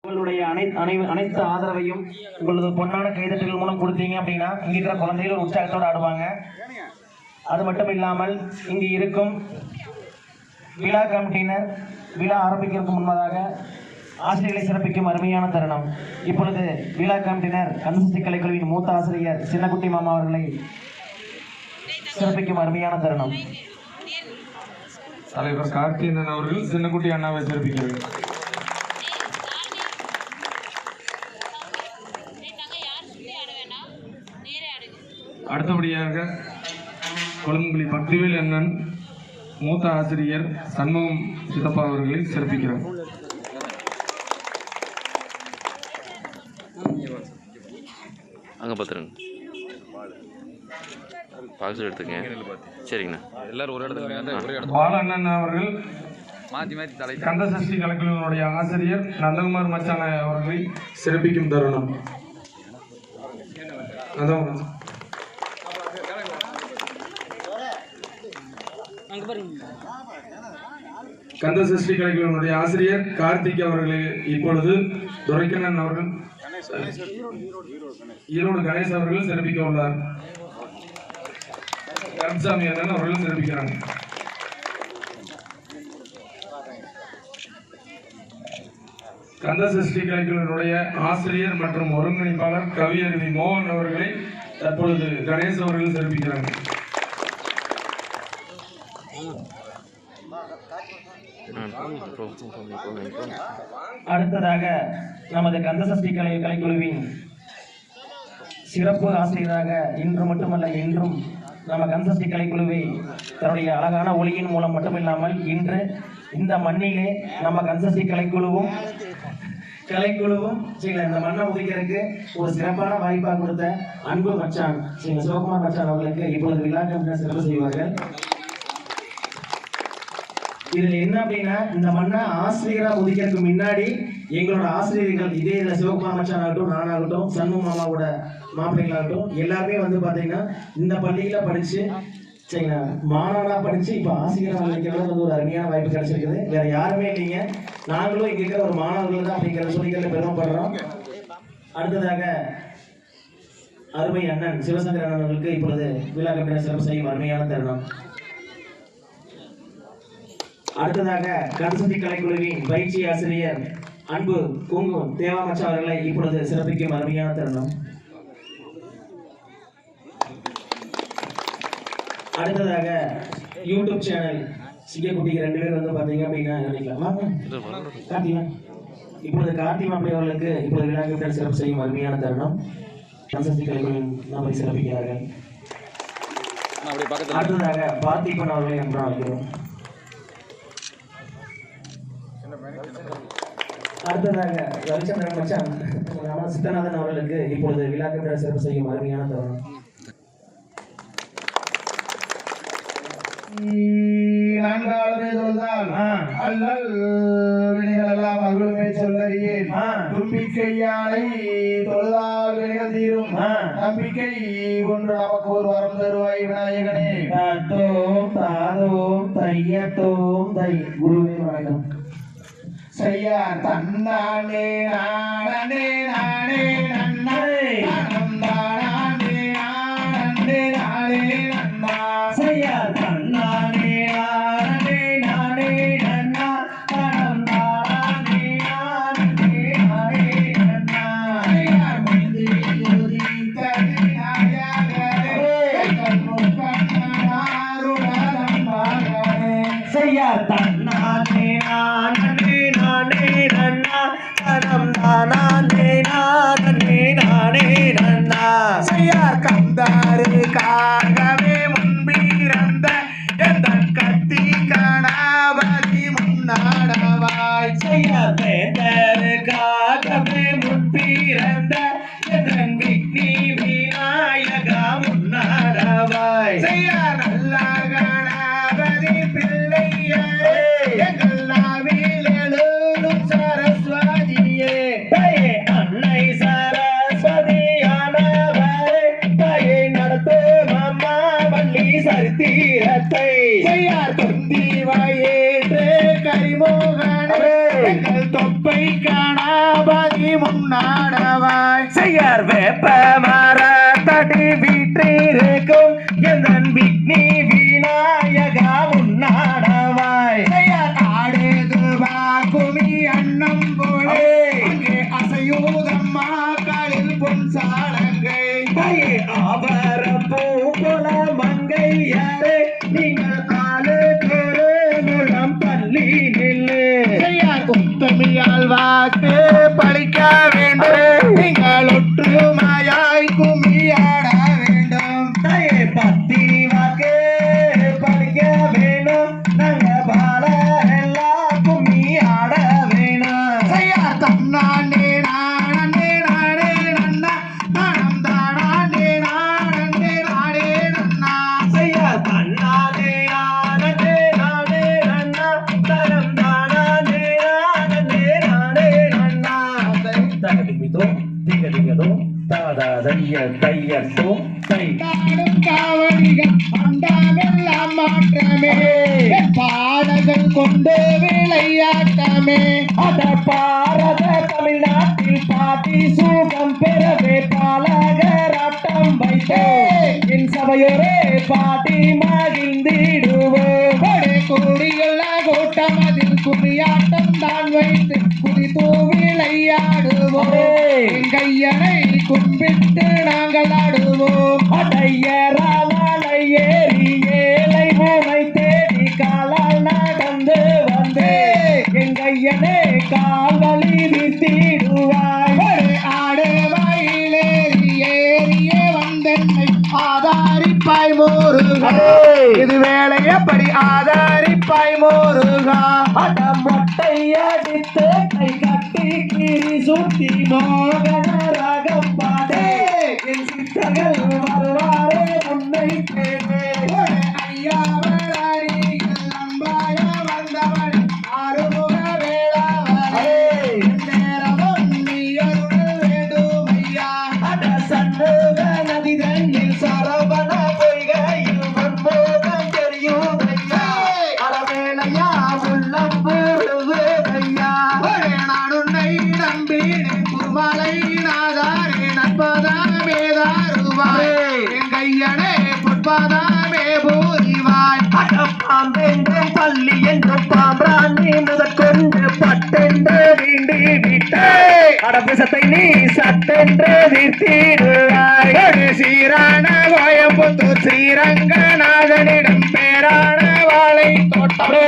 உங்களுடைய அனைத்து ஆதரவையும் உங்களது பொன்னான கைதட்டல் மூலம் கொடுத்தீங்க அப்படின்னா இங்க இருக்கிற குழந்தைகள் ஒரு உற்சாகத்தோடு ஆடுவாங்க. அது மட்டும் இல்லாமல் இங்கு இருக்கும் விழா கமிட்டியினர் விழா ஆரம்பிக்கிறதுக்கு முன்பதாக ஆசிரியர்களை சிறப்பிக்கும் அருமையான தருணம். இப்பொழுது விழா கமிட்டியினர் கந்தசக்தி கலைக்குழுவின் மூத்த ஆசிரியர் சின்னக்குட்டி மாமா அவர்களை சிறப்பிக்கும் அருமையான தருணம். தலைவர் கார்த்திகேயன் அவர்கள் சின்னக்குட்டி அண்ணாவை சிறப்பிக்கிறார்கள். அடுத்தபடியாக கொழும்புலி பக்திவேல் அண்ணன் மூத்த ஆசிரியர் சண்முகம் சித்தப்பா அவர்களை சிறப்பிக்கிறார். அங்கே பார்த்துருங்க, பாக்ஸ் எடுத்துங்க. சரிங்கண்ணா, எல்லாரும் ஒரு இடத்துல. பாலண்ணன் அவர்கள் கந்தசஷ்டி கலைக்குழுவினுடைய ஆசிரியர் நந்தகுமார் மச்சான அவர்களை சிறப்பிக்கும் தருணம். கந்தசஷ்டி கலைக்குழுவினுடைய ஆசிரியர் கார்த்திக் அவர்களை இப்பொழுது துரைக்கண்ணன் அவர்கள் ஈரோடு கணேஷ் அவர்கள் சிறப்பிக்க உள்ளார். கருப்சாமி அண்ணன் அவர்களும் சிறப்பிக்கிறாங்க. கந்தசஷ்டி கலைக்குழுவினுடைய ஆசிரியர் மற்றும் ஒருங்கிணைப்பாளர் கவியருவி மோகன் அவர்களை தற்பொழுது கணேஷ் அவர்கள் சிறப்பிக்கிறாங்க. அடுத்ததாக நமது கந்தசஷ்டி கலைக்குழுவின் சிறப்பு ஆசிரியராக இன்று மட்டுமல்ல என்றும் நம்ம கந்தசஷ்டி கலைக்குழுவை தன்னுடைய அழகான ஒளியின் மூலம் மட்டுமில்லாமல் இன்று இந்த மண்ணிலே நம்ம கந்தசஷ்டி கலைக்குழுவும் இந்த மண்ணை உதிக்கிறதுக்கு ஒரு சிறப்பான வாய்ப்பாக கொடுத்த அன்பு மச்சான் சிவகுமார் மச்சான் அவர்களுக்கு இப்பொழுது விழா கமிட்டியினர் சிறப்பு செய்வார்கள். இதுல என்ன அப்படின்னா, இந்த மண்ணை ஆசிரியரா உதிக்கிறதுக்கு முன்னாடி எங்களோட ஆசிரியர்கள் இதே இதில் சிவகுமார் மச்சான் ஆகட்டும், நானாகட்டும், சண்முக மாமாவோட மாப்பிள்ளைகளாகட்டும் எல்லாருமே வந்து பார்த்தீங்கன்னா இந்த பள்ளியில படிச்சு சரிங்களா மாணவனா படிச்சு இப்போ ஆசிரியராக உதிக்கிறது வந்து ஒரு அருமையான வாய்ப்பு கிடைச்சிருக்குது. வேற யாருமே இல்லைங்க, நாங்களும் இங்க இருக்கிற ஒரு மாணவர்கள் தான் அப்படிங்கிற சொல்லிக்கிறத பெருமைப்படுறோம். அடுத்ததாக அருமை அண்ணன் சிவசங்கர் அண்ணன் அவர்களுக்கு இப்பொழுது விழா கமிட்டியினர் சிறப்பு செய்யும் அருமையான தருணம். அடுத்ததாக கந்தசக்தி கலைக்குழுவின் பயிற்சி ஆசிரியர் அன்பு குங்கு தேவாமச்சா அவர்களை இப்பொழுது சிறப்பிக்கும் அருமையான தருணம். அடுத்ததாக யூடியூப் சேனல் சிங்கக்குட்டிக்கு 2 பேர் வந்து பார்த்தீங்க அப்படின்னா கார்த்திகா இப்பொழுது கார்த்தி மாப்பிள்ளை அவர்களுக்கு இப்பொழுது விழா கமிட்டியினர் சிறப்பு செய்யும் அருமையான தருணம். கந்தசக்தி கலைக்குழுவின் நம்மை சிறப்பிக்கிறார்கள். அடுத்ததாக பார்த்திபன் அவர்களை என்று அழைக்கிறோம். அடுத்ததாக ரவிச்சந்திரன் மச்சான் சித்தநாதன் அவர்களுக்கு இப்பொழுது விழா கமிட்டியினர் சிறப்பு செய்யும் அருமையான தருணம். தும்பிக்கையானை தொழுதால் வினைகள் தீரும் நம்பிக்கை கொண்டு நமக்கு ஒரு வரம் தருவாய் விநாயகனே. தத்தோம் தாதோம் தையத்தோம் தை. குருவே வணக்கம். செய்யா தன்னானே நானே நானே நன்னே நந்தானே நானே நானே நன்னா. செய்யா தன்னானே நானே நானே நன்னா தனந்தானே நானே நானே நன்னா. செய்யா மந்தி ஜோதி தனியாகவே கண்ணுக்கண்ணாருடலம் பாகவே. செய்யா தன்னானே நானே நானே நன்னா தனந்தானே நானே நானே நன்னா. செய்யா கந்தாருக்காகவே முன்பிறந்த எந்த கத்தி கணபதி முன்னாடவாய். செய்யா வேந்தருக்காகவே முன்பிறந்த எதன் விக்னி விநாயகா முன்னாடவாய். செய்யா நல்ல கணபதி பிள்ளையே எங்கள் நாவில் எழுதும் சரஸ்வதியே. அன்னை சரஸ்வதியானவரே தாயை நடத்து மாமா வள்ளி சரித்திரத்தை செய்யார் தொந்தி வயேற்று கரிமோகனே எங்கள் தொப்பை காணாபதி முன்னாடவாய் செய்யார் வேப்ப மர தடி வீற்றிருக்கும் எந்தன் விக்னி விநாயகா முன்னாடவாய் செய்யார் ஆடுதுவா குமி அன்னம் போலே அங்கே அசையூதம்மா காலில் பொன் சாலங்கை கையே ஆபர பூ போல மங்கையாரே நீங்கள் ஆளு கோரு முழம் பள்ளி நில்லு செய்யார் உத்தமியால் வாக்கு பழிக்க வேண்டும் நீங்கள் ஒற்றுமையாய் கும்மியாட வேண்டும் கையே பத்தினி வாக்கு பழிக்க வேணும் நாங்க பால எல்லாம் கும்மியாட வேணும் செய்யார் தன்னாண்டே நானே நானே நன்னா தானம் தானாண்டே நானே நானே நன்னா செய்யார் தன்னாண்டே நானே நானே நன்னா தானம் தானாண்டே நானே நானே நன்னா தகதிமிதோ திகதிகதோ தாதா தைய தையத்தோ தை காவடிகள் அண்டாமெல்லாம் மாற்றமே பாடகள் கொண்டு விளையாட்டமே அத பாரத தமிழ்நாட்டில் பாட்டி சுகம் பெறவே பாலகராட்டம் வைத்தே என் சபையோரே பாட்டி மகிழ்ந்திடுவோம் கூடியுள்ள கூட்டம் அதில் குறியாட்டம் தான் வைத்து குதித்து விளையாடுவோம் கையனை கும்பிட்டு நாங்கள் ஆடுவோம் அடையறாலை ஏறி ஏழை முனை தேடி காலால் நடந்து வந்தே எங்கையனே கால்வழி வீசிடுவாய் ஆடு வயலேறி ஏறியே வந்தென்னை ஆதாரிப்பாய் முருகா இது வேலை எப்படி ஆதாரிப்பாய் முருகா அட மொட்டை அடித்து கை கட்டி கிரி சுத்தி மோகன ராகம் பாடே என் சித்தர்கள் வருவாரே உன்னை கேளே ஐயா வராரி நம்பாய வந்தவன் ஆறுமுக வேளாவரே நேரமும் நீ அருள் வேண்டும் ஐயா அட சண்முக நதி தண்ணில் சரவண பொய்கையில் மன்மோகம் தெரியும் ஐயா அறவேளையா உள்ளம் பெறுவேதையா நான் உன்னை நம்பினேன் குருமலை நாதாரே நட்பதாமே தாருவாய் என் கையனே பொற்பாதாமே பூரிவாய் அடப்பாம்பென்றும் பள்ளி என்றும் பாம்பிராணி முதற்கொண்டு பட்டென்று வீண்டி விட்டே அடபிசத்தை நீ சட்டென்று வீர்த்திடுவாய் சீரான கோயம்புத்தூர் ஸ்ரீரங்கநாதனிடம் பேரான வாழை தோட்டமே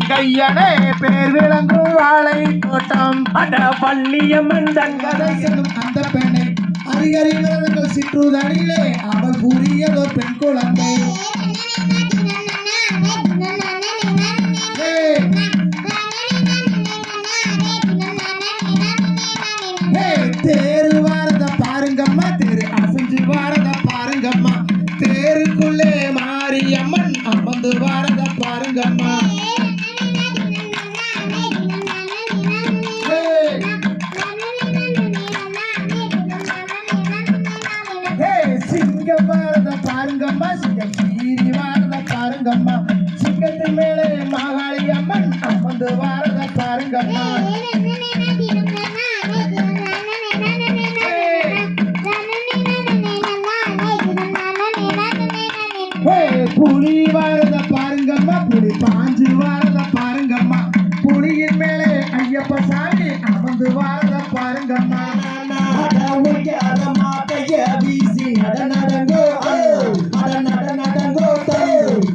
கையனே பேர் விளங்கும் வாழை தோட்டம் அட பள்ளியம்மன் தங்கதை செல்லும் அந்த பெண்ணை அறிகறிகள் சிற்றுதனிலே அவள் புரியதோ பெண் குழந்தை தேரு வாரத பாருங்கம்மா தேரு அசைஞ்சு வாரத பாருங்கம்மா தேருக்குள்ளே மாரியம்மன் அமர்ந்து வாரத பாருங்கம்மா சிங்கம் வாரத பாருங்கம்மா சிங்கம் சீரி வாரத பாருங்கம்மா சிங்கத்து மேலே மாகாளி அம்மன் அமர்ந்து வாரத பாருங்கம்மா புலி வாரத பாருங்கம்மா புலி பாஞ்சு வாரத பாருங்கம்மா புலியின் மேலே ஐயப்ப சாமி அமர்ந்து வாரத பாருங்கம்மா வீசி நட நடங்கோ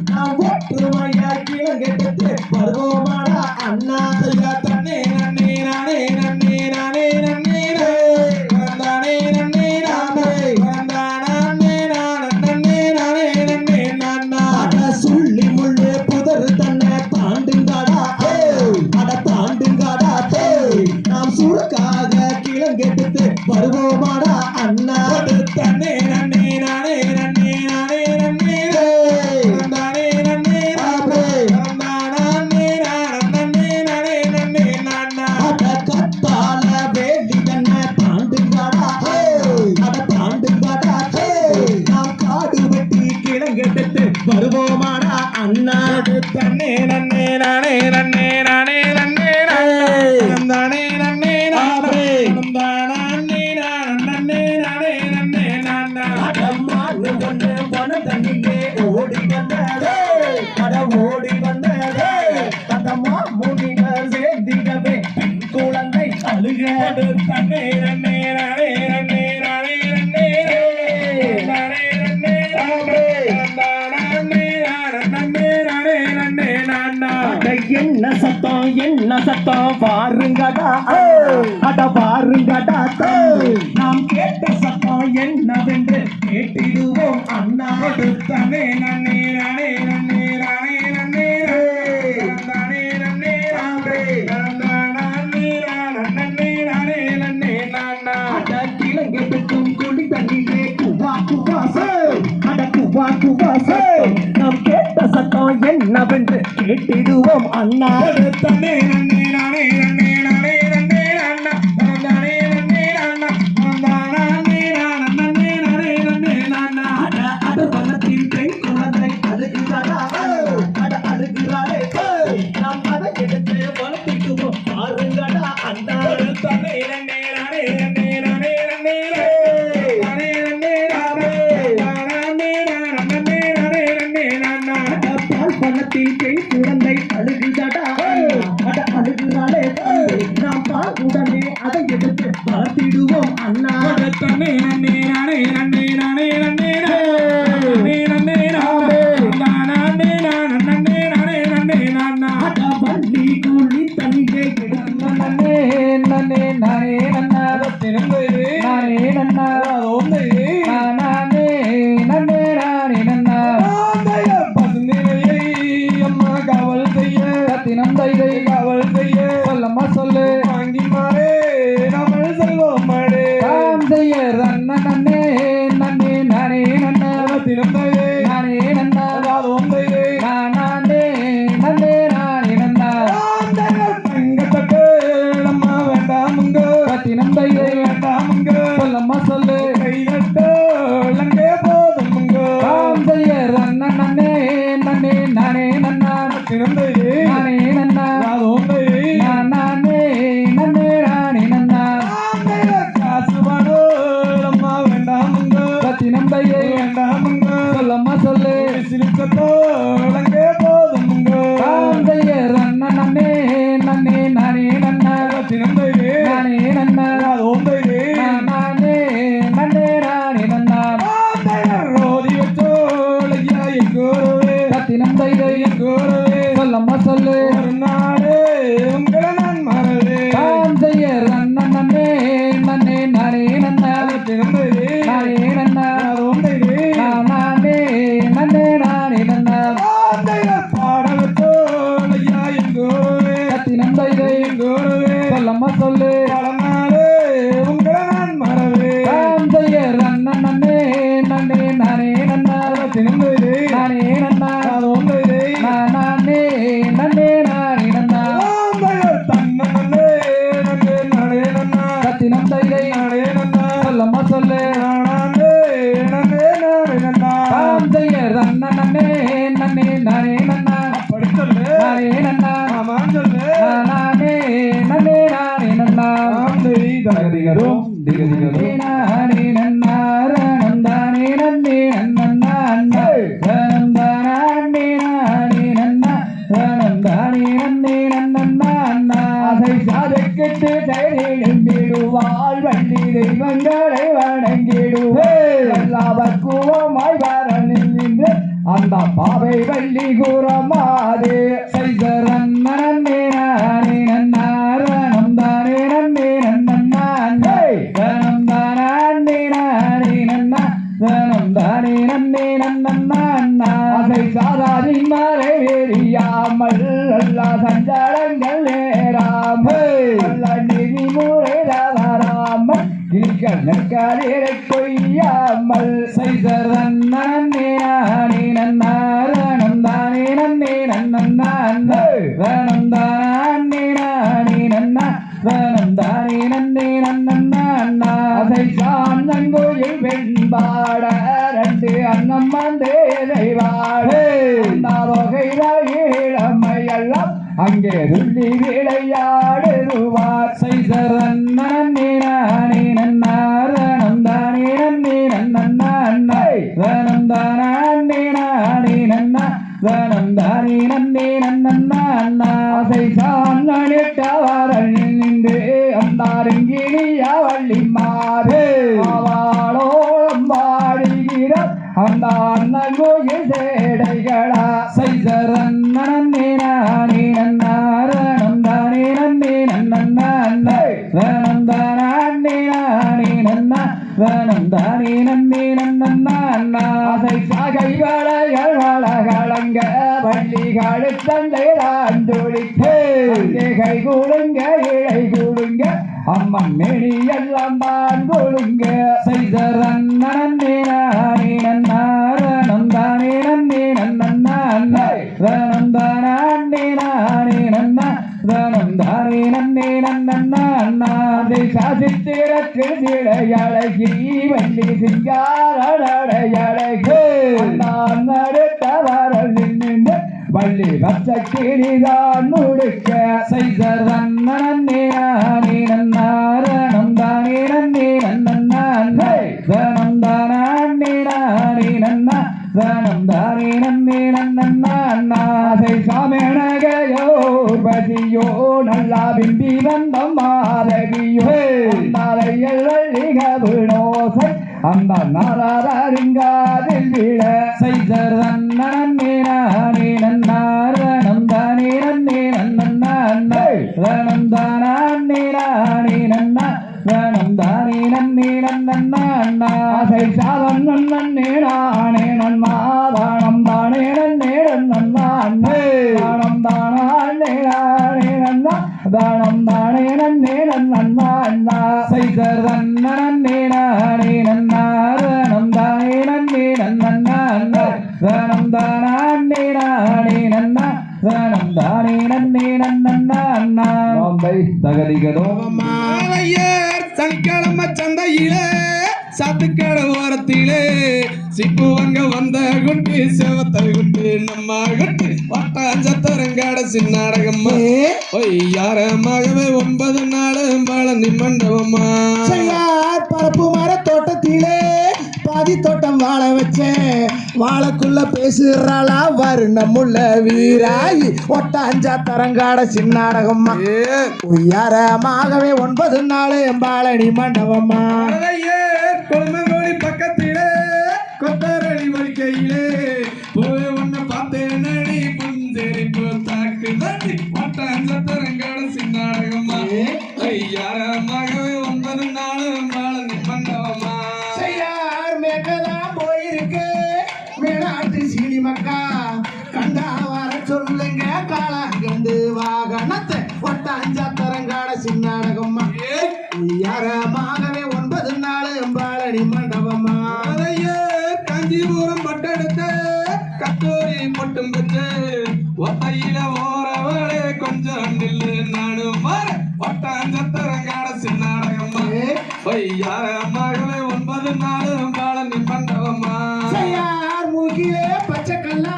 நாம் ஒற்றுமையா கிழங்கெட்டு வருவோமாடா அண்ணா செய்யா தன்னே நன்னே நானே நன்னே நானே நன்னே நானே நன்னே நானே நன்னே நானே நன்னே நானா சுள்ளி முள்ளு புதர் தன்னை தாண்டுங்காடா அட தாண்டுங்காடா நாம் சுருக்காக கிழங்கெடுத்து வருவோமாடா அண்ணா தன்னே நன்னே நானே நன்னே நானே நன்னே நானே நன்னே நானே நானா கத்தால வேலி தன்னை தாண்டுங்காடா அட தாண்டுங்காடா நாம் காடு வெட்டி கிழங்கெடுத்து வருவோமாடா அண்ணா தன்னே நன்னே நானே நன்னே நானே நன்னே நானே நன்னே நானே நன்னே நன்னே நானே நன்னே நானா அடம்மான்னு ஒண்ணு வன தண்ணிலே ஓடி வந்ததே அட ஓடி வந்ததே தங்கம்மா முனிவர் சேர்ந்திடவே பெண் குழந்தை அழுக தன்னே நன்னே நானே நன்னே நானே நன்னே நானே நன்னே என்ன சத்தம் பாருங்கடா அட பாருங்கடா நாம் கேட்ட சத்தம் என்னவென்று கேட்டிடுவோம் அண்ணா தன்னே நன்னே நானே நன்னே நானே நன்னே நானே நன்னே கிழங்கு பெற்றும் குடி தண்ணிலே குவா குவாசே அட குவா குவாசே நாம் கேட்ட சத்தம் என்னவென்று கேட்டிடுவோம் அண்ணா தன்னே நன்னே நானே நன்னே நானே நன்னே நானா நானே நன்னே நானா நானே நன்னே நானே நன்னே நானா அட வனத்தில் பெண் குழந்தை அழுகிறாளா அட அழுகிறாளே நாம் அதை எடுத்து வளர்த்திக்குவோம் பாருங்கடா அண்ணா தன்னே நன்னே நானே நன்னே நானே நன்னே நானே நன்னே நானா பால் பணத்தில் பெண் குழந்தை அழுகுதடா அட அழுகுறாளே நாம் பால் உடனே அதை எடுத்து வளர்த்திடுவோம் அண்ணா தன்னே நன்னே நானே நன்னே நானே நன்னே நானே நன்னே நானே நன்னே நானே நன்னே நானா அட வள்ளி கூலி தண்ணீரை எடுத்து நன்னே நன்னே நானே நன்னா திறந்தது நானே நன்னா ஓந்தையே நானே நன்னே நானே நன்னா பசுநிலையை அம்மா காவல் செய்ய தினந்தையை காவல் செய்ய சொல்லம்மா சொல்லு வாங்கி மாறே நம்ம செல்வோம் மாடே ராம் செய்ய ரன்ன நன்னே நன்னே நானே நன்னா திறந்தது நானே நன்னா ஓந்தையே நானே நன்னே நானே நன்னா தங்கத்தட்டு நம்ம வேண்டாமுங்க தினந்தையை வேண்டாமுங்க சொல்லம்மா சொல்லு கைதட்டோ லங்கே போதுமுங்க ராம் செய்ய ரன்ன நன்னே நன்னே நானே நன்னா திறந்தது நானே நன்னா ஓந்தையே நானே நன்னே நானே நன்னா காசு பாடோ நம்ம வேண்டாமுங்க தினந்தையை வேண்டாமுங்க சொல்லம்மா சொல்லு சிரிச்சத்தோ லங்கே போதுமுங்க ராம் செய்ய ரன்ன நன்னே நன்னே நானே நன்னா திறந்தது நானே நன்னா ஓந்தையே நானே நன்னே நானே நன்னா ரோதி வச்சோலையா எங்கோரவே தினந்தையை எங்கோரவே சொல்லம்மா சொல்லு ஒரு நாடு உங்களை நான் மறவே ராம் செய்ய ரன்ன நன்னே நன்னே நானே நன்னா திறந்தது நானே நன்னா ஓந்தையே நானே நன்னே நானே நன்னா பாட வச்சோலையா எங்கோரவே தினந்தையை எங்கோரவே சொல்லம்மா சொல்லு பழநாடு உங்களை நான் மறவே ராம் செய்ய ரன்ன நன்னே நன்னே நானே நன்னா திறந்தது நானே நன்னா ஓந்தையே நானே நன்னே நானே நன்னா தன்னே நன்னே நானே நன்னா தினந்தையை நானே நன்னா சொல்லம்மா சொல்லு நானே நன்னே நானே நன்னா ராம் செய்ய ரன்ன நன்னே நன்னே நானே நன்னா அப்படி சொல்லு நானே நன்னா ஆமாம் சொல்லு நானே நன்னே நானே நன்னா தகதிகரும் திகதிகரும் நானே நன்னா ரணம் தானே நன்னே நன்னா அண்ணா ரணம் தானே நானே நன்னா ரணம் தானே நன்னே நன்னா அண்ணா அதை சாதக்கிட்டு தைரியம் விடுவாள் வண்டி தெய்வங்களை வணங்கிடுவேன் எல்லாவர் கூவமாய் வரணில் நின்று அந்த பாவை வள்ளி கூறமாது சைசரன் நன்னே நானே நன்னா ரணம் தானே நன்னே நன்னா அண்ணே ரணம் தானே நானே நன்னா ரணம் தானே நன்னே நன்னா அண்ணா அதை சாதாரின் மறை வெறியாமல் எல்லா சஞ்சாரங்கள் நேராமல் எல்லா நெறிமுறை தவறாமல் கிளிகள் நற்காலிரை கொய்யாமல் சைசரன் நன்னே நானே நன்னா ரணம் தானே நன்னே நன்னா அண்ணே ரணம் தானே நானே நன்னா ரணம் தானே நன்னே நன்னா அண்ணா அதை சாந்தங்கோயில் வெண்பாட ரெண்டு அண்ணம் வந்தே வாழே அங்கே துள்ளி விளையாடுவார் சைசரன் நன்னே நானே நன்னாரணம் தானே நன்னே நன்னே ரணம் தானே நானே நன்னா ரணம் தானே நன்னே நன்னா சைசான்னிட்டவர்கள் நின்று அந்தாருங்கினியா வள்ளி மாறு அவளோളം வாடுகிறார் அந்த அண்ணன் சேடைகளா சைசரன் நன்னே நானே நன்னாரணம் தானே நன்னே நன்னே ரணம் தானே நானே நன்னா ரணம் தானே நன்னே நன்னா சைசாகை வளைகள் வளகளங்க வள்ளிகள் தந்தை தாண்டொழிக்கு கை கூடுங்க இழை கூடுங்க அம்மன் நெடி எல்லாம் தான் கொடுங்க சைசரன் நன்னே நானே நன்னாரணம் தானே நன்னே நன்னே ரணம் தானே நானே நன்னா ரணம் தானே நன்னே நன்னா சித்திரத்தில் சிலையழகி வள்ளி சிங்காரடையழகு அடுத்தவரல் நின்று வள்ளி பச்சை கிளிதான் முடுக்க சைசரன் நன்னே நானே நன்னாரணம் தானே நன்னே நன்னே ரணம் தானே நானே நன்னா ரணம் தானே நன்னே நன்னா சைசாமேனகையோ பதியோ நல்லா பிம்பி வந்தம் மாதவியோ நாளையல் வள்ளிகவினோசை அந்த நாராரிங்காதில் விட சைசரன் நன்னே நானே நன்னாரணம் தானே நன்னே நன்னே ரணம் தானே நானே நன்னா ரணம் தானே நன்னே நன்னா சைசாதன் நன்னே நானே நன்மாதானம் தானே நன்னே நன்னே தானம் தானே நானே நன்னா தானம் தானே நன்னே நன்னா சைசரன் நன்னே நானே நன்னாரணம் தானே நன்னே நன்னா ரணம் தானே நானே நன்னா ரணம் தானே நன்னே நன்னா பாம்பை தகதிகதோ மாலையர் சனிக்கிழமை சந்தையிலே சாத்துக்கடை ஓரத்திலே சிப்புவங்க வந்த குட்டி செவத்தை குட்டி நம்ம குட்டி வட்டாஞ்சத்தரங்காட சின்னாடகம்மா யாரமாகவே 9 நாள் பழனி மண்டபம்மா பரப்பு மர தோட்டத்திலே பாதி தோட்டம் வாழ வச்சேன் வாழைக்குள்ள பேசுறாளா வருணமுள்ள வீராயி ஒட்டாஞ்சா தரங்காட சின்னாடகம்மா உயரமாகவே 9 நாள் பழனி மண்டபம்மா கொழுமங்கோடி பக்கத்திலே கொத்தரடி வலிக்கையிலே போய் ஒன்ன பார்த்தேன் நடி புஞ்சரிப்பு தாக்கு நடி வட்டாஞ்சத்தரங்காட சின்னாடகம்மா ஐயாரமாகவே 9 நாள் பழனி மண்டபம்மா மேகதான் போயிருக்கு மேடாட்டு சீனி மக்கா கண்டா வர சொல்லுங்க காலாங்கண்டு வாகனத்தை ஒட்டாஞ்சா தரங்காட சின்னாடகம்மா யாரமாகவே 9 நாள் பழனி மண்டபம்மா காஞ்சிபுரம் பட்டெடுத்த கத்தோரி பொட்டும் பெற்று ஒத்தையில ஓரவளே கொஞ்சம் நில்லு நானும் மாற ஒட்டாஞ்சத்தரங்காட சின்னாடகம்மா யாரமாகவே 9 நாள் பழனி மண்டபம்மா மூக்கிலே பச்சை கல்லா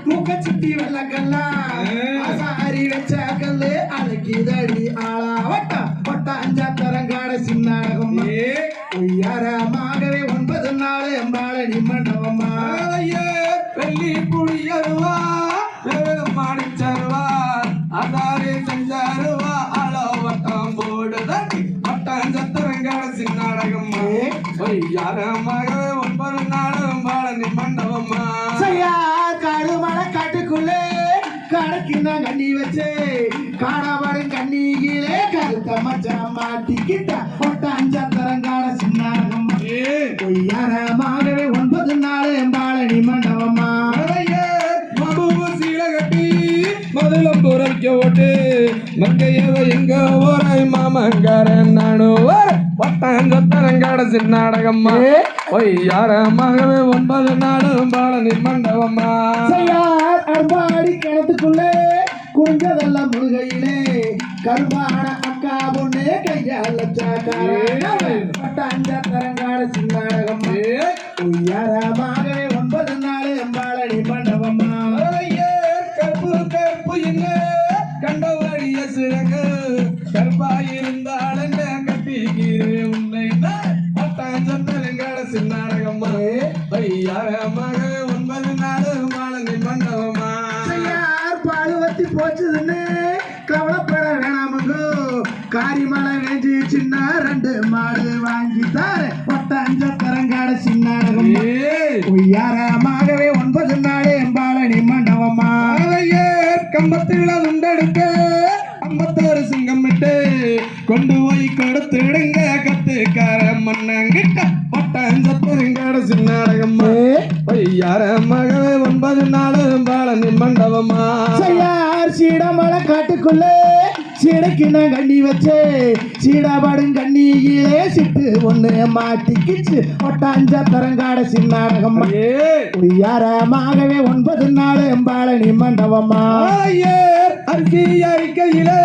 மூக்க சுத்தி வெள்ள கல்லா சாரி வச்ச கல்லு அழகிதடி ஆளா வட்டா ஒட்டாஞ்சா தரங்காட சின்னாடகம்மா யாரமாகவே 9 நாள் பழனி மண்டபம்மா வெள்ளி புளியருவா மாடிச்சருவா அதாரே செஞ்சாருவா அளவட்டம் போடுதடி ஒட்டாஞ்சத்தரங்காட சின்னாடகம்மா யாரமாகவே 9 நாள் பழனி மண்டபம்மா காடுமலை காட்டுக்குள்ளே கடைக்கின கண்ணி வச்சு காணாமடும் கண்ணியிலே கருத்த மச்சான் மாட்டிக்கிட்ட ஒட்டாஞ்சா தரங்காட சின்னாடகம்மா யாரமாகவே 9 நாள் பழனி மண்டபம்மா சீலை கட்டி முதலம் துறக்க ஓட்டு மங்கையவ எங்க ஓராய் மாமங்காரன் நானும் ஒட்டாஞ்சத்தரங்காட சின்னாடகம்மா யாரமாகவே 9 நாள் பழனி மண்டபம்மா அம்பாடி கிணத்துக்குள்ளே குடிஞ்சதெல்லாம் முருகையிலே கருவான அக்கா பொண்ணு கையால ஒட்டாஞ்சா தரங்காட சின்னாடகம்மா யாரமாகவே 9 நாள் பழனி மண்டபம்மா கற்பு கற்பு என்ன யார மகவே 9 நாள் மாலனி மண்டபமா யார் பாலுவத்தி போச்சுதுன்னு கவலைப்பட வேணாமுங்கோ காரிமலை வேஞ்சி சின்ன 2 மாடு வாங்கி தார ஒட்டாஞ்ச தரங்காட சின்னாடகம் உய்யாரமாகவே 9 நாள் எம்பாலனி மண்டபமா கம்பத்தில் உண்டெடுக்க 51 சிங்கம் விட்டு கொண்டு போய் கொடுத்துடுங்க கத்துக்கார மன்னங்கிட்ட பட்டாஞ்சத்தருங்காட சின்னாடகம்மா யார மகவே 9 நாள் பாலனி மண்டபமா யார் சீடமலை காட்டுக்குள்ள சீடைக்கின கண்ணி வச்சு சீடாபாடும் கண்ணியிலே சிட்டு ஒண்ணு மாட்டிக்கிச்சு ஒட்டாஞ்ச தரங்காட சின்னாடகம் உய்யாரமாகவே 9 நாள் எம்பாலனி மண்டபமா அரிசி அரிக்கையிலே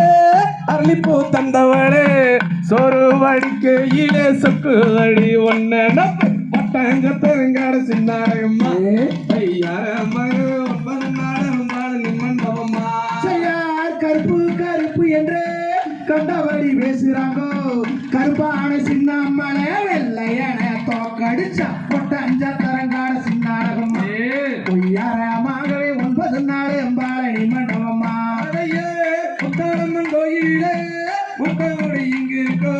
அரளிப்பூ தந்தவளே சோறு வடிக்கையிலே சொக்கு அடி ஒன்ன பட்டாஞ்சத்தருங்காட சின்னாடகம்மா யார மகவே 9 நாள் பாலனி மண்டபமா கருப்பு கருப்பு என்று கண்டபடி பேசுறாங்கோ கருப்பான சின்ன அம்மனே வெள்ளையன தோக்கடிச்சா பொட்டஞ்ச தரங்காட சின்னாடகம் பொய்யாரமாகவே 9 நாள் எம்பாலனி மண்டபமா புத்தாளம்மன் கோயிலே முட்டோடு இங்கு இருக்கோ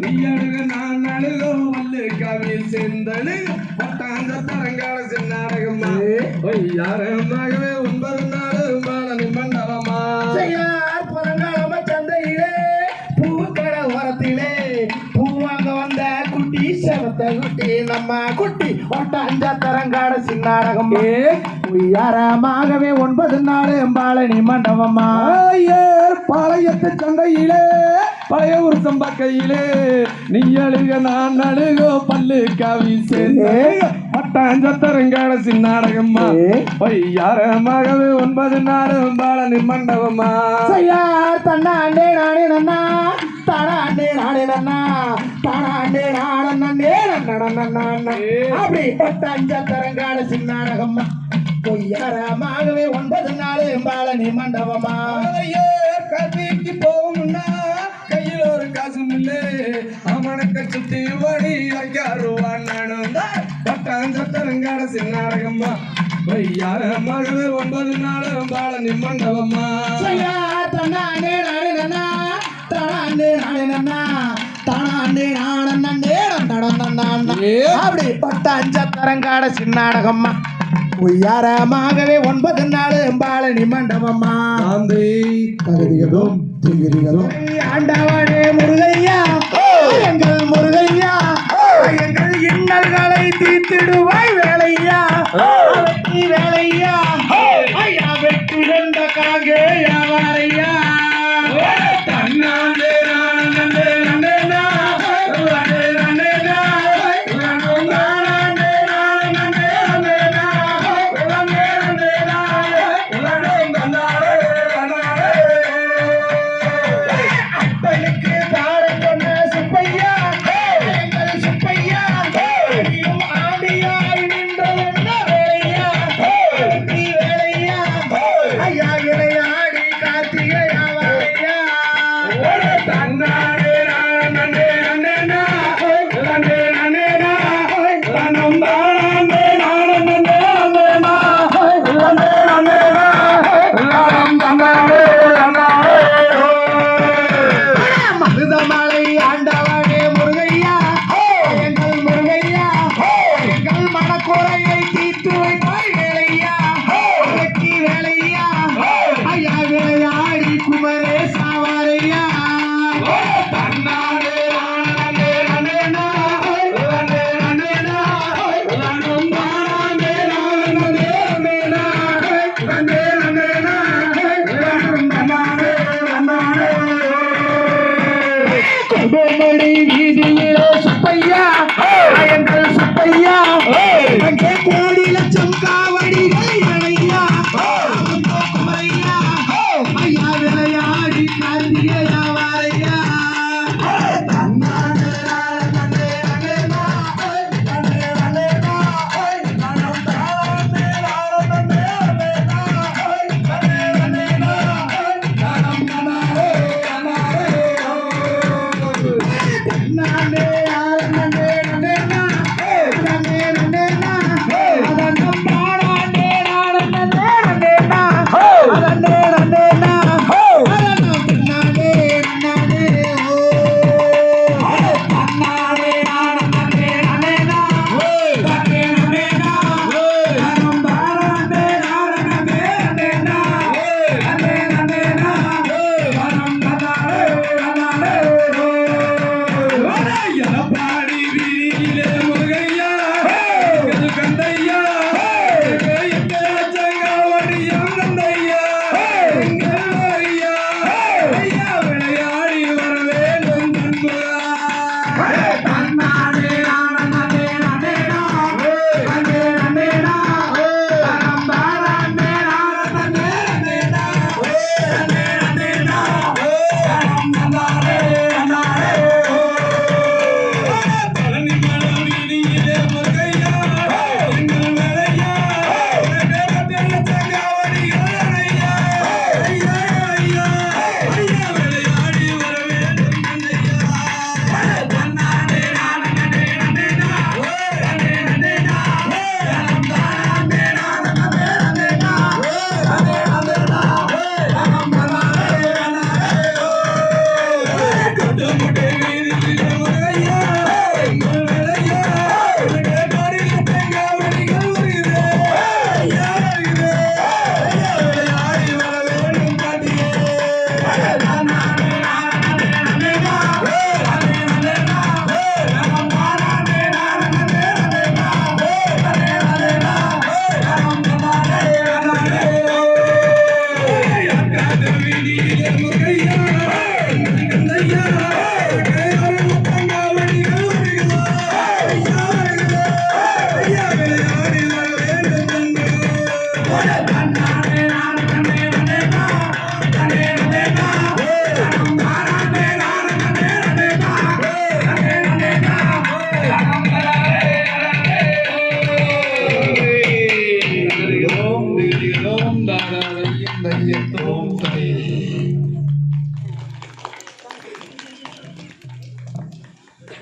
நீ அழுக நான் அழுகோ வல்லு கவில் செந்தழு பட்டாந்த தரங்காட சின்னாடகம்மா யாரமாகவே 9 நாள் பாலனி மண்டபமா யார் பழங்காலம சந்தையிலே பூக்கடை ஓரத்திலே பூவாங்க வந்த குட்டி செவத்த குட்டி நம்ம குட்டி ஒட்டாஞ்ச தரங்காட சின்னாடகம் உய்யாரமாகவே 9 நாள் எம்பாலனி மண்டபமா பாளையத்து சந்தையிலே பழைய ஒரு சம்பக்கையிலே நீ அழுக நான் அழுகோ பல்லு கவி சேர்ந்து பட்டாஞ்சத்தருங்காட சின்னாடகம்மா யாரமாகவே 9 நாள் பாலனி மண்டபமா யார் தன்னாண்டே நானே நன்னா தானாண்டே நானே நன்னா தானாண்டே நானே நன்னா அப்படி பட்டாஞ்ச தரங்காட சின்னாடகம்மா பொய்யாரமாகவே 9 நாள் பாலனி மண்டபமா கதைக்கு போகும்னா கையில் ஒரு காசும் இல்லை அவனுக்கு சுத்தி வடி 5000 ரூபா நானும் பட்டாஞ்சத்தருங்காட சின்னாடகம்மா யாரமாகவே 9 நாள் பாலனி மண்டபமா தன்னாண்டே நானே நன்னா தானாண்டே நானே நன்னா தானாண்டே நானே அப்படி பட்டாஞ்ச தரங்காட சின்னாடகம்மா உய்யாரமாகவே 9 நாள் பாலனி மண்டபமா தகுதிகளும் திகிரிகளும் ஆண்டவனே முருகையா எங்கள் முருகையா எங்கள் இன்னல்களை தீர்த்திடுவாய் வேலையா வெற்றி வேலையா ஐயா வெற்றி கண்ட காங்கே யாவாரையா தன்னாண்டே நானே ஐயா இளையாடி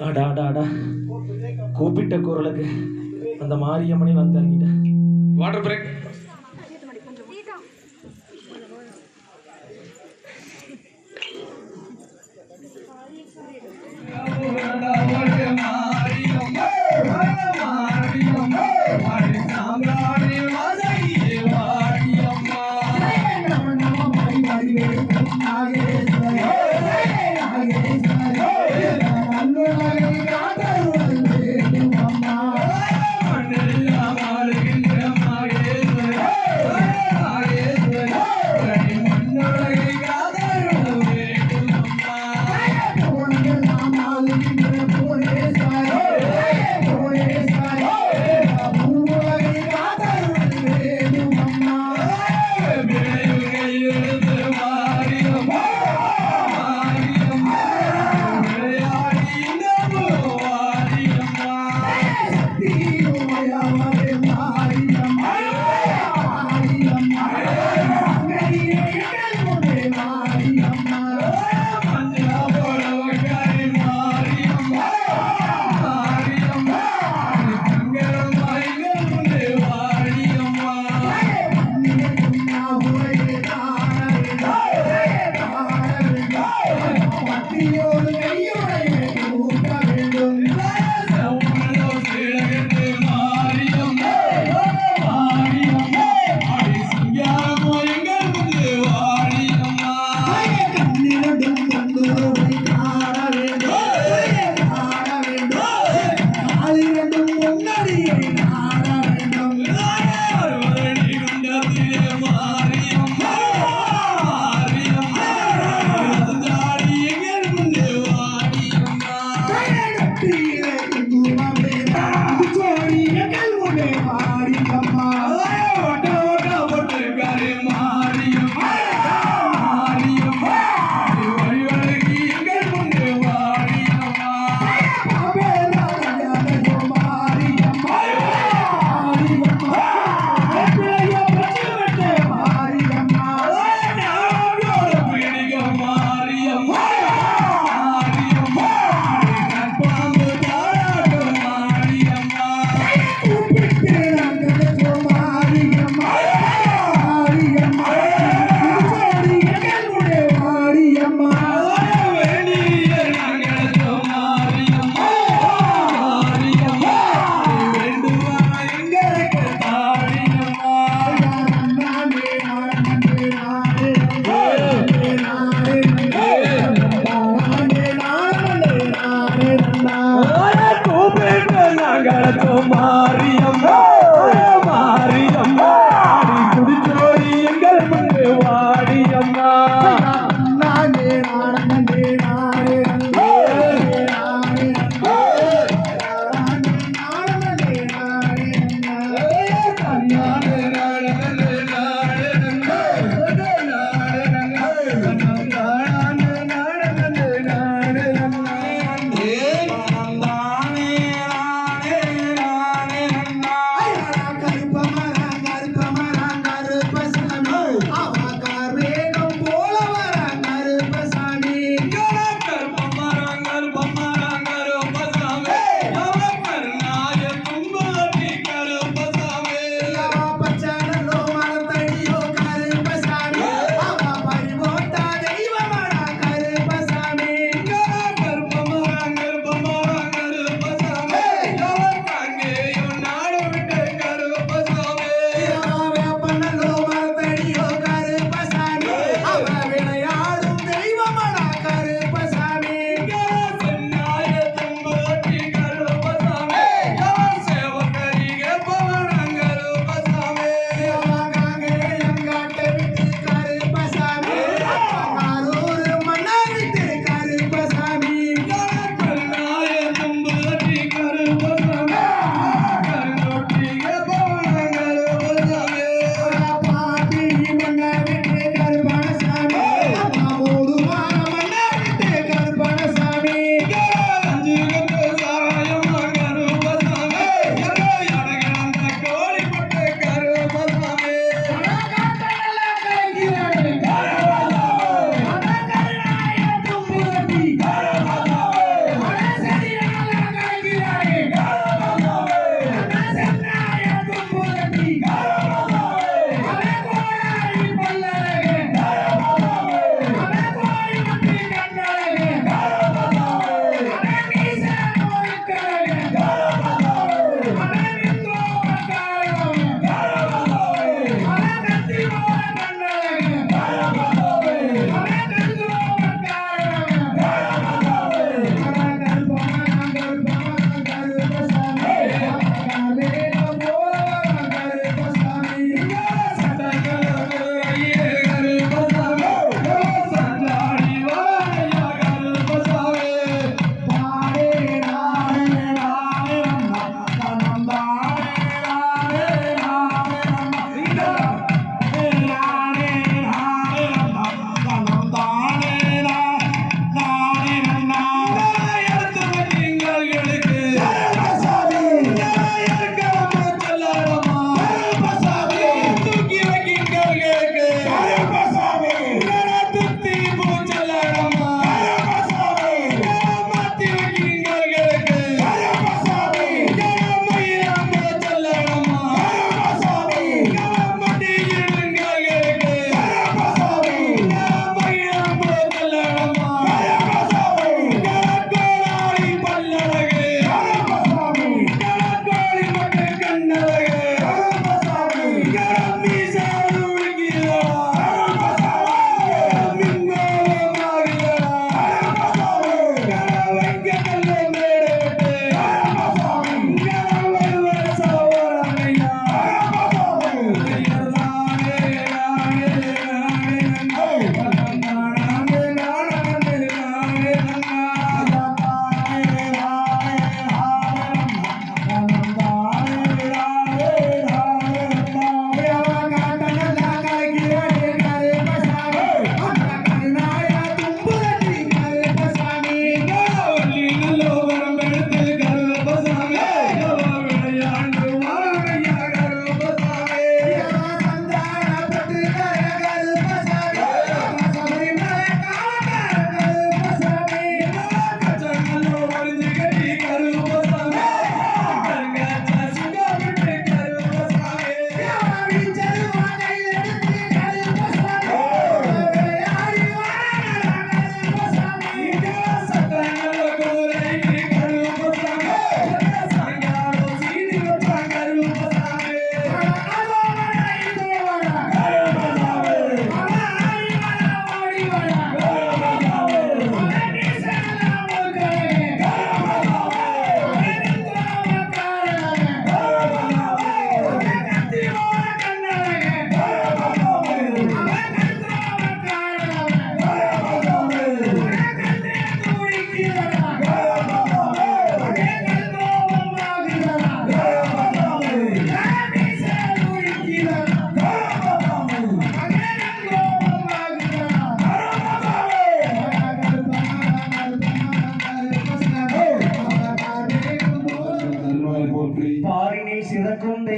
அடா அடா அடா கூப்பிட்ட குரலுக்கு அந்த மாரியம்மனை வந்து இறங்கிட்டேன். Water break.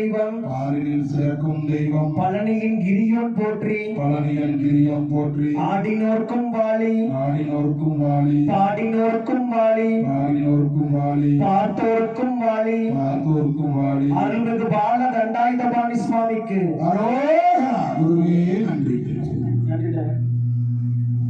தெய்வம் பாரினில் சிறக்கும் தெய்வம் பழனியின் கிரியோன் போற்றி பழனியன் கிரியம் போற்றி ஆடினோர்க்கும் வாழி ஆடினோர்க்கும் வாழி பாடினோர்க்கும் வாழி பாடினோர்க்கும் வாழி பார்த்தோர்க்கும் வாழி பார்த்தோர்க்கும் வாழி அருள்மிகு பால தண்டாயுதபாணி சுவாமிக்கு அரோகரா குருவே நன்றி நன்றி